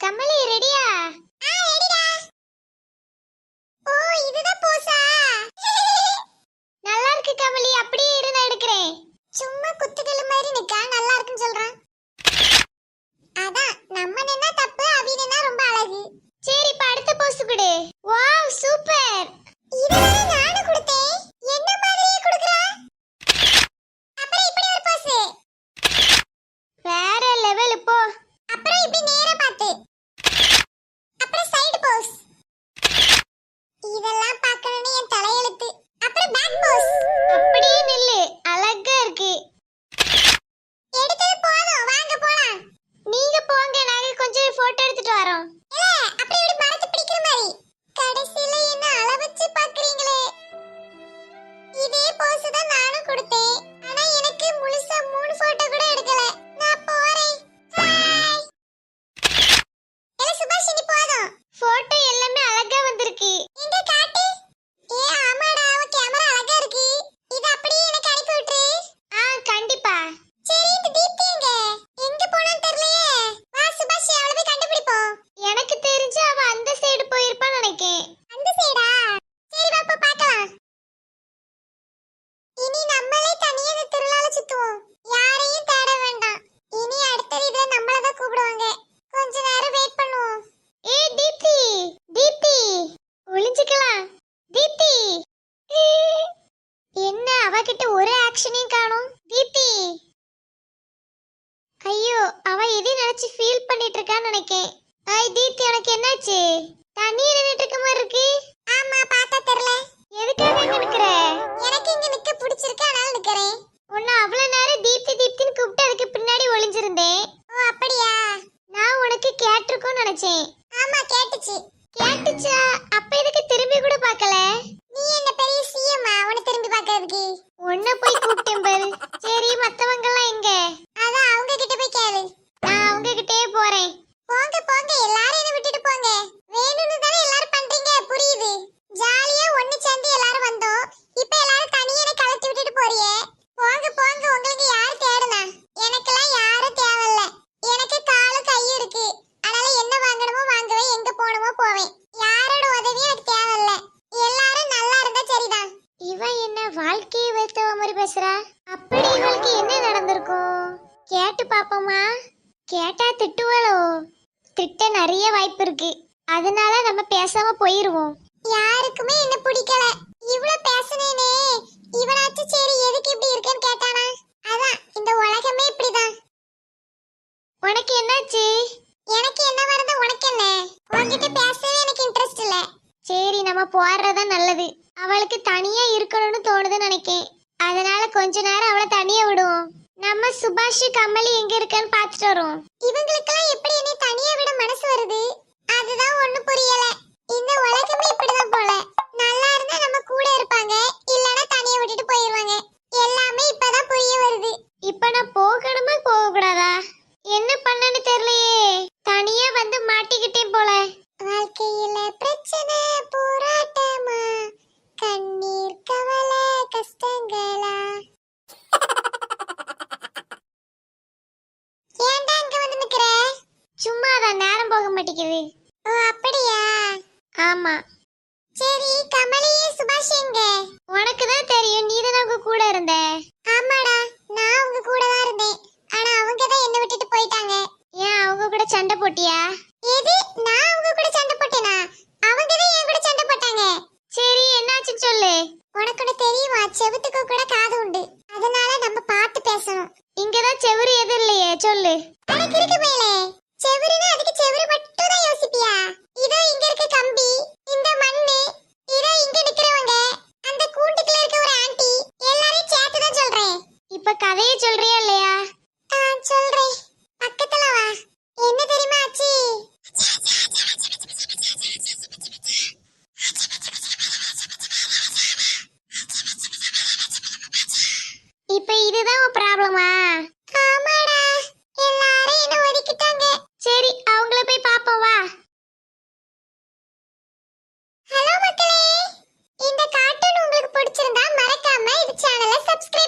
கமலி ரெடியா? ரெடிடா. ஓ இதுதான் போஸா? நல்லா இருக்கு கமலி, அப்படியே இரு நான் எடுக்கிறேன். சும்மா குத்துக்கல்லு மாதிரி நிக்கா, நல்லா இருக்குன்னு சொல்றான். அதான் நம்ம நின்னா தப்பு, அவி நின்னா ரொம்ப அழகு. சரி இப்ப அடுத்த போஸ் கொடு. Wow super. இதுதானே நானும் கொடுத்தேன். என்ன மாதிரியே கொடுக்கறா. அப்புறம் இப்படி ஒரு போஸ். வேற லெவல் போ. அப்புறம் இப்படி நேரா பாத்து. அப்புறம் சைடு போஸ். இதெல்லாம் பார்க்கணும்னு என் தலையெழுத்து. அப்புறம் பேக் போஸ். அப்படியே நில்லு, அழகா இருக்கு. எடுத்தது போதும், வாங்க போலாம். நீங்க போங்க, நாங்க கொஞ்சம் போட்டோ எடுத்துட்டு வரோம். இல்ல அப்படி இப்படி மரத்து பிடிக்கிற மாதிரி. கடைசில என்ன அளவச்சு பாக்குறீங்களே. இதே போஸ் தான் நானும் கொடுத்தேன். ஆனா எனக்கு முழுசா 3 போட்டோ கூட எடுக்கல. நான் போறேன். ஹாய். எல சுபாஷினி போதும். போட்டோ எல்லாமே அழகா வந்திருக்கு. எங்க காட்டு. ஏ ஆமாடா, அவ கேமரா அழகா இருக்கு. இது அப்படியே எனக்கு அனுப்பி விட்டுரு. கண்டிப்பா. சரி இந்த தீப்தி எங்க போனான்னு தெரியலையே. வா சுபாஷி, அவளை போய் கண்டுபிடிப்போம். எனக்கு தெரிஞ்சு அவ அந்த சைடு போயிருப்பான்னு நினைக்கேன். அந்த சைடா? சரி வா அப்ப பார்க்கலாம். இனி நம்மளே தனியா இந்த திருவிழால சுத்துவோம். யாரையும் தேட வேண்டாம். இனி அடுத்த இதுல நம்மள தான் கூப்பிடுவாங்க. கொஞ்ச நேரம் வெயிட் பண்ணுவோம். ஏய் தீப்தி, தீப்தி ஒளிஞ்சிக்கலாம். தீப்தி என்ன அவகிட்ட ஒரு ஆக்ஷனையும் காணோம். தீப்தி ஐயோ, அவ எதை நினைச்சு ஃபீல் பண்ணிட்டு இருக்கான்னு நினைக்கேன். ஐய் தீப்தி, உனக்கு என்னாச்சு? தண்ணி நின்னுட்டு இருக்க மாதிரி இருக்கு. ஆமா பார்த்தா தெரியல. எதுக்காக இங்க நிக்கிற? எனக்கு இங்க நிக்க பிடிச்சிருக்கு, அதனால நிக்கிறேன். உன்னை அவ்வளவு நேரம் தீப்தி தீப்தின்னு கூப்பிட்டு அதுக்கு பின்னாடி ஒளிஞ்சிருந்தேன். ஓ அப்படியா? நான் உனக்கு கேட்டிருக்கோன்னு நினைச்சேன். ஆமா கேட்டுச்சு. கேட்டுச்சா? அப்ப எதுக்கு திரும்பி கூட பார்க்கல? நீ என்ன பெரிய சிஎம் அவனை திரும்பி பார்க்கிறதுக்கு? உன்னை போய் கூப்பிட்டேன் பாரு. சரி மத்தவங்க எல்லாம் எங்க? அதான் அவங்க கிட்ட போய் கேளு. நான் அவங்க கிட்டே போறேன். போங்க போங்க, எல்லாரும் என்ன விட்டுட்டு போங்க. வேணும்னு தானே எல்லாரும் பண்றீங்க, புரியுது. ஜாலியா ஒண்ணு சேர்ந்து எல்லாரும் வந்தோம். இப்ப எல்லாரும் தனியா என்ன கலட்டி விட்டுட்டு போறியே. போங்க போங்க, உங்களுக்கு யாரு தேடுனா? எனக்கெல்லாம் யாரும் தேவையில்ல. எனக்கு காலு கை இருக்கு. அதனால என்ன வாங்கணுமோ வாங்குவேன், எங்க போகணுமோ போவேன். யாரோட உதவியும் எனக்கு தேவையில்ல. எல்லாரும் நல்லா இருந்தா சரிதான். இவன் என்ன வாழ்க்கையை வெறுத்தவ மாதிரி பேசுறா? அப்படி இவளுக்கு என்ன நடந்திருக்கும்? கேட்டு பாப்போமா? கேட்டா திட்டுவாளோ? திட்ட நிறைய வாய்ப்பு இருக்கு. அதனால நம்ம பேசாம போயிருவோம். யாருக்குமே என்ன பிடிக்கல. இவ்வளவு பேசனேனே, இவனாச்சு சரி எதுக்கு இப்படி இருக்கேன்னு கேட்டானா? அதான் இந்த உலகமே இப்படிதான். உனக்கு என்னாச்சு? எனக்கு என்ன வரது உனக்கு என்ன? உன்கிட்ட பேசவே எனக்கு இன்ட்ரெஸ்ட் இல்ல. சரி நம்ம போறதா நல்லது. அவளுக்கு தனியா இருக்கணும்னு தோணுதுன்னு நினைக்கேன். அதனால கொஞ்ச நேரம் அவளை தனியா விடுவோம். நம்ம சுபாஷ் கமலி எங்க இருக்கான்னு பாத்துட்டு வரோம். இவங்களுக்கெல்லாம் எப்படி என்னை தனியா விட மனசு வருது? அதுதான் ஒண்ணு புரியல. இந்த உலகமே இப்படிதான் போல. நல்லா இருந்தா நம்ம கூட இருப்பாங்க, இல்லனா தனியா விட்டுட்டு போயிருவாங்க. எல்லாமே இப்பதான் புரிய வருது. இப்ப நான் போகணுமா போக கூடாதா? என்ன பண்ணன்னு தெரியலையே. தனியா வந்து மாட்டிக்கிட்டேன் போல. வாழ்க்கையில பிரச்சனை போராட்டமா, கண்ணீர் கவலை கஷ்டங்களா. ஏன்டா அங்க வந்து நிக்கிற? சும்மா தான், நேரம் போக மாட்டேங்குது. ஓ அப்படியா? ஆமா. சரி கமலியே சுபாஷ் எங்க? உனக்கு தான் தெரியும், நீ தான அவங்க கூட இருந்த. ஆமாடா, நான் அவங்க கூட தான் இருந்தேன். ஆனா அவங்க தான் என்ன விட்டுட்டு போயிட்டாங்க. ஏன் அவங்க கூட சண்டை போட்டியா? எது, நான் அவங்க கூட சண்டை போட்டேனா? அவங்க தான் என் கூட சண்டை போட்டாங்க. சரி என்னாச்சுன்னு சொல்லு. உனக்கு தெரியுமா, செவுத்துக்கு கூட காது உண்டு. அதனால நம்ம பார்த்து பேசணும். இங்கதான் செவுரு எது இல்லையே, சொல்லு. எனக்கு இருக்கு மேலே செவுருனா, அதுக்கு செவுரு மட்டும் தான் யோசிப்பியா? இதோ இங்க இருக்க கம்பி, இந்த மண்ணு, இதோ இங்க நிக்கிறவங்க, அந்த கூண்டுக்குள்ள இருக்க ஒரு ஆன்ட்டி, எல்லாரையும் சேர்த்து தான் சொல்றேன். இப்ப கதையை சொல்றியா இல்லையா? சொல்றேன், பக்கத்துல வா. என்ன தெரியுமா ஆச்சு? இப்ப இதுதான் உன் ப்ராப்ளமா? ஆமாடா, எல்லாரும் என்ன ஒதுக்கிட்டாங்க. சரி அவங்கள போய் பாப்போம் வா. ஹலோ மக்களே, இந்த கார்ட்டூன் உங்களுக்கு பிடிச்சிருந்தா மறக்காம இந்த சேனலை சப்ஸ்கிரைப்